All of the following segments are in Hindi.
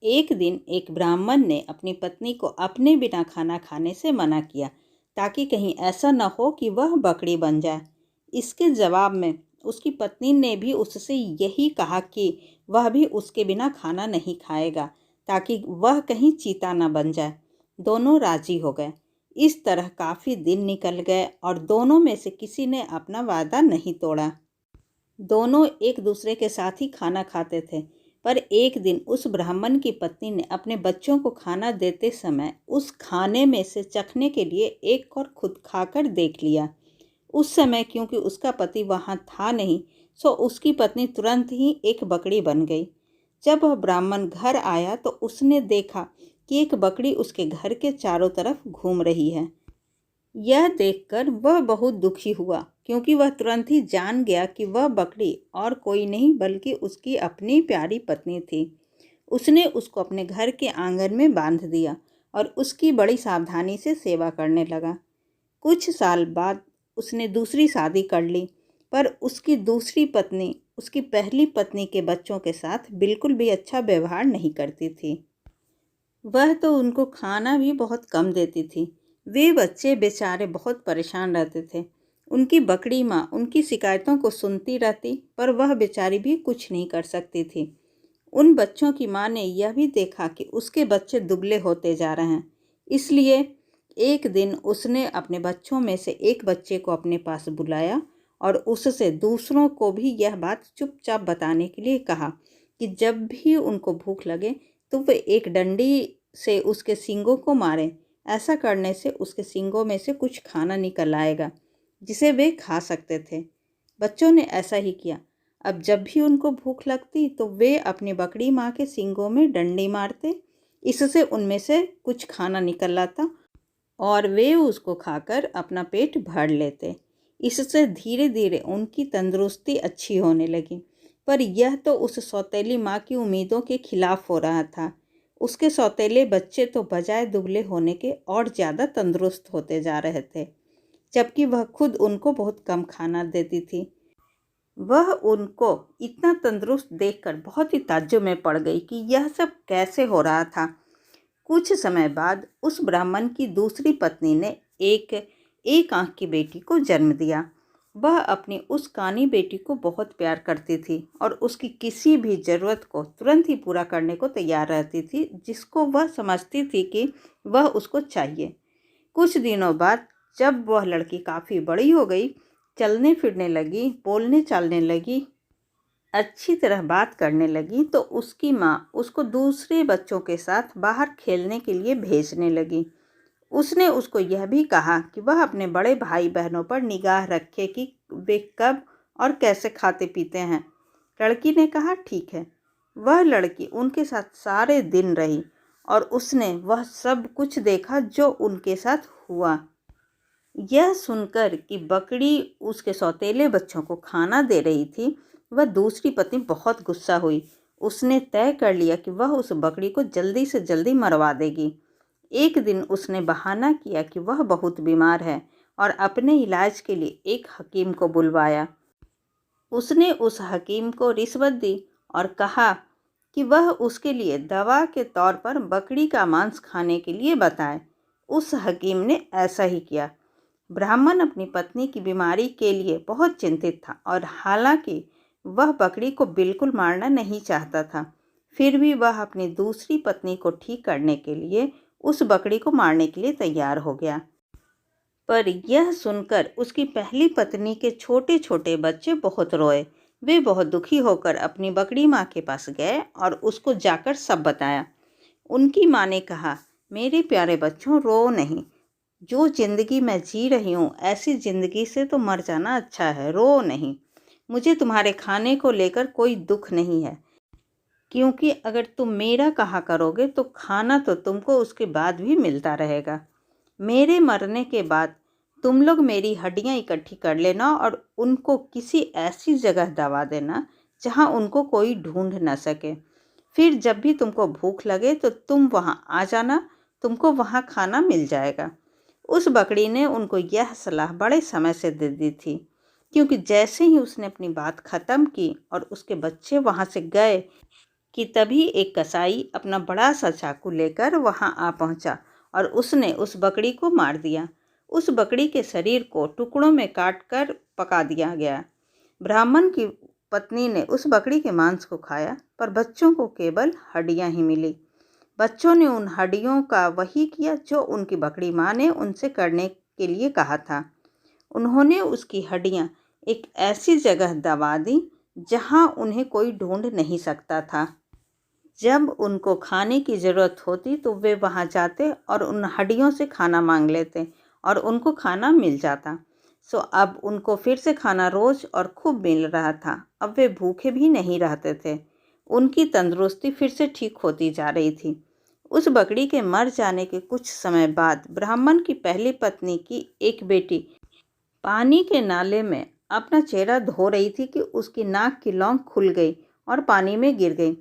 एक दिन एक ब्राह्मण ने अपनी पत्नी को अपने बिना खाना खाने से मना किया ताकि कहीं ऐसा न हो कि वह बकरी बन जाए। इसके जवाब में उसकी पत्नी ने भी उससे यही कहा कि वह भी उसके बिना खाना नहीं खाएगा ताकि वह कहीं चीता न बन जाए। दोनों राजी हो गए। इस तरह काफ़ी दिन निकल गए और दोनों में से किसी ने अपना वादा नहीं तोड़ा। दोनों एक दूसरे के साथ ही खाना खाते थे। पर एक दिन उस ब्राह्मण की पत्नी ने अपने बच्चों को खाना देते समय उस खाने में से चखने के लिए एक और खुद खाकर देख लिया। उस समय क्योंकि उसका पति वहाँ था नहीं, सो उसकी पत्नी तुरंत ही एक बकरी बन गई। जब वह ब्राह्मण घर आया तो उसने देखा कि एक बकरी उसके घर के चारों तरफ घूम रही है। यह देखकर वह बहुत दुखी हुआ क्योंकि वह तुरंत ही जान गया कि वह बकरी और कोई नहीं बल्कि उसकी अपनी प्यारी पत्नी थी। उसने उसको अपने घर के आंगन में बांध दिया और उसकी बड़ी सावधानी से सेवा करने लगा। कुछ साल बाद उसने दूसरी शादी कर ली, पर उसकी दूसरी पत्नी उसकी पहली पत्नी के बच्चों के साथ बिल्कुल भी अच्छा व्यवहार नहीं करती थी। वह तो उनको खाना भी बहुत कम देती थी। वे बच्चे बेचारे बहुत परेशान रहते थे। उनकी बकरी माँ उनकी शिकायतों को सुनती रहती, पर वह बेचारी भी कुछ नहीं कर सकती थी। उन बच्चों की माँ ने यह भी देखा कि उसके बच्चे दुबले होते जा रहे हैं। इसलिए एक दिन उसने अपने बच्चों में से एक बच्चे को अपने पास बुलाया और उससे दूसरों को भी यह बात चुपचाप बताने के लिए कहा कि जब भी उनको भूख लगे तो वे एक डंडी से उसके सींगों को मारें। ऐसा करने से उसके सींगों में से कुछ खाना निकल आएगा जिसे वे खा सकते थे। बच्चों ने ऐसा ही किया। अब जब भी उनको भूख लगती तो वे अपनी बकरी माँ के सींगों में डंडी मारते। इससे उनमें से कुछ खाना निकल आता और वे उसको खाकर अपना पेट भर लेते। इससे धीरे धीरे उनकी तंदुरुस्ती अच्छी होने लगी। पर यह तो उस सौतेली माँ की उम्मीदों के खिलाफ हो रहा था। उसके सौतेले बच्चे तो बजाय दुबले होने के और ज़्यादा तंदुरुस्त होते जा रहे थे, जबकि वह खुद उनको बहुत कम खाना देती थी। वह उनको इतना तंदुरुस्त देखकर बहुत ही ताज्जुब में पड़ गई कि यह सब कैसे हो रहा था। कुछ समय बाद उस ब्राह्मण की दूसरी पत्नी ने एक आंख की बेटी को जन्म दिया। वह अपनी उस कानी बेटी को बहुत प्यार करती थी और उसकी किसी भी ज़रूरत को तुरंत ही पूरा करने को तैयार रहती थी, जिसको वह समझती थी कि वह उसको चाहिए। कुछ दिनों बाद जब वह लड़की काफ़ी बड़ी हो गई, चलने फिरने लगी, बोलने चालने लगी, अच्छी तरह बात करने लगी, तो उसकी माँ उसको दूसरे बच्चों के साथ बाहर खेलने के लिए भेजने लगी। उसने उसको यह भी कहा कि वह अपने बड़े भाई बहनों पर निगाह रखे कि वे कब और कैसे खाते पीते हैं। लड़की ने कहा ठीक है। वह लड़की उनके साथ सारे दिन रही और उसने वह सब कुछ देखा जो उनके साथ हुआ। यह सुनकर कि बकरी उसके सौतेले बच्चों को खाना दे रही थी, वह दूसरी पत्नी बहुत गुस्सा हुई। उसने तय कर लिया कि वह उस बकरी को जल्दी से जल्दी मरवा देगी। एक दिन उसने बहाना किया कि वह बहुत बीमार है और अपने इलाज के लिए एक हकीम को बुलवाया। उसने उस हकीम को रिश्वत दी और कहा कि वह उसके लिए दवा के तौर पर बकरी का मांस खाने के लिए बताए। उस हकीम ने ऐसा ही किया। ब्राह्मण अपनी पत्नी की बीमारी के लिए बहुत चिंतित था और हालांकि वह बकरी को बिल्कुल मारना नहीं चाहता था, फिर भी वह अपनी दूसरी पत्नी को ठीक करने के लिए उस बकरी को मारने के लिए तैयार हो गया। पर यह सुनकर उसकी पहली पत्नी के छोटे छोटे बच्चे बहुत रोए। वे बहुत दुखी होकर अपनी बकरी माँ के पास गए और उसको जाकर सब बताया। उनकी माँ ने कहा, मेरे प्यारे बच्चों, रो नहीं। जो ज़िंदगी मैं जी रही हूँ, ऐसी ज़िंदगी से तो मर जाना अच्छा है, रो नहीं। मुझे तुम्हारे खाने को लेकर कोई दुख नहीं है, क्योंकि अगर तुम मेरा कहा करोगे तो खाना तो तुमको उसके बाद भी मिलता रहेगा। मेरे मरने के बाद तुम लोग मेरी हड्डियाँ इकट्ठी कर लेना और उनको किसी ऐसी जगह दबा देना जहाँ उनको कोई ढूंढ न सके। फिर जब भी तुमको भूख लगे तो तुम वहाँ आ जाना, तुमको वहाँ खाना मिल जाएगा। उस बकरी ने उनको यह सलाह बड़े समय से दे दी थी, क्योंकि जैसे ही उसने अपनी बात ख़त्म की और उसके बच्चे वहाँ से गए कि तभी एक कसाई अपना बड़ा सा चाकू लेकर वहां आ पहुंचा और उसने उस बकरी को मार दिया। उस बकरी के शरीर को टुकड़ों में काट कर पका दिया गया। ब्राह्मण की पत्नी ने उस बकरी के मांस को खाया, पर बच्चों को केवल हड्डियां ही मिली। बच्चों ने उन हड्डियों का वही किया जो उनकी बकरी माँ ने उनसे करने के लिए कहा था। उन्होंने उसकी हड्डियां एक ऐसी जगह दबा दी जहां उन्हें कोई ढूंढ नहीं सकता था। जब उनको खाने की ज़रूरत होती तो वे वहां जाते और उन हड्डियों से खाना मांग लेते और उनको खाना मिल जाता। सो अब उनको फिर से खाना रोज और खूब मिल रहा था। अब वे भूखे भी नहीं रहते थे। उनकी तंदुरुस्ती फिर से ठीक होती जा रही थी। उस बकरी के मर जाने के कुछ समय बाद ब्राह्मण की पहली पत्नी की एक बेटी पानी के नाले में अपना चेहरा धो रही थी कि उसकी नाक की लौंग खुल गई और पानी में गिर गई।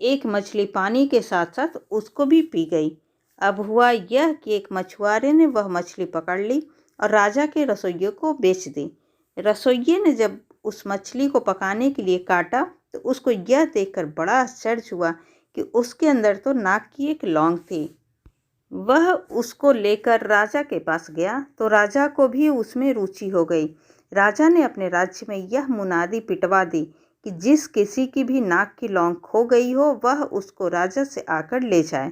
एक मछली पानी के साथ साथ उसको भी पी गई। अब हुआ यह कि एक मछुआरे ने वह मछली पकड़ ली और राजा के रसोइये को बेच दी। रसोइये ने जब उस मछली को पकाने के लिए काटा तो उसको यह देखकर बड़ा आश्चर्य हुआ कि उसके अंदर तो नाक की एक लौंग थी। वह उसको लेकर राजा के पास गया तो राजा को भी उसमें रुचि हो गई। राजा ने अपने राज्य में यह मुनादी पिटवा दी कि जिस किसी की भी नाक की लौंग खो गई हो वह उसको राजा से आकर ले जाए।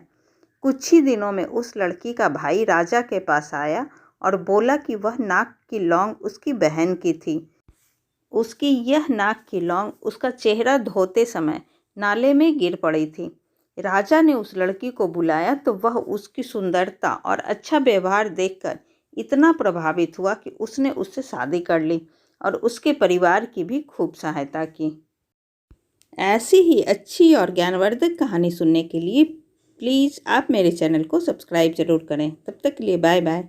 कुछ ही दिनों में उस लड़की का भाई राजा के पास आया और बोला कि वह नाक की लौंग उसकी बहन की थी। उसकी यह नाक की लौंग उसका चेहरा धोते समय नाले में गिर पड़ी थी। राजा ने उस लड़की को बुलाया तो वह उसकी सुंदरता और अच्छा व्यवहार देखकर इतना प्रभावित हुआ कि उसने उससे शादी कर ली और उसके परिवार की भी खूब सहायता की। ऐसी ही अच्छी और ज्ञानवर्धक कहानी सुनने के लिए प्लीज़ आप मेरे चैनल को सब्सक्राइब ज़रूर करें। तब तक के लिए बाय बाय।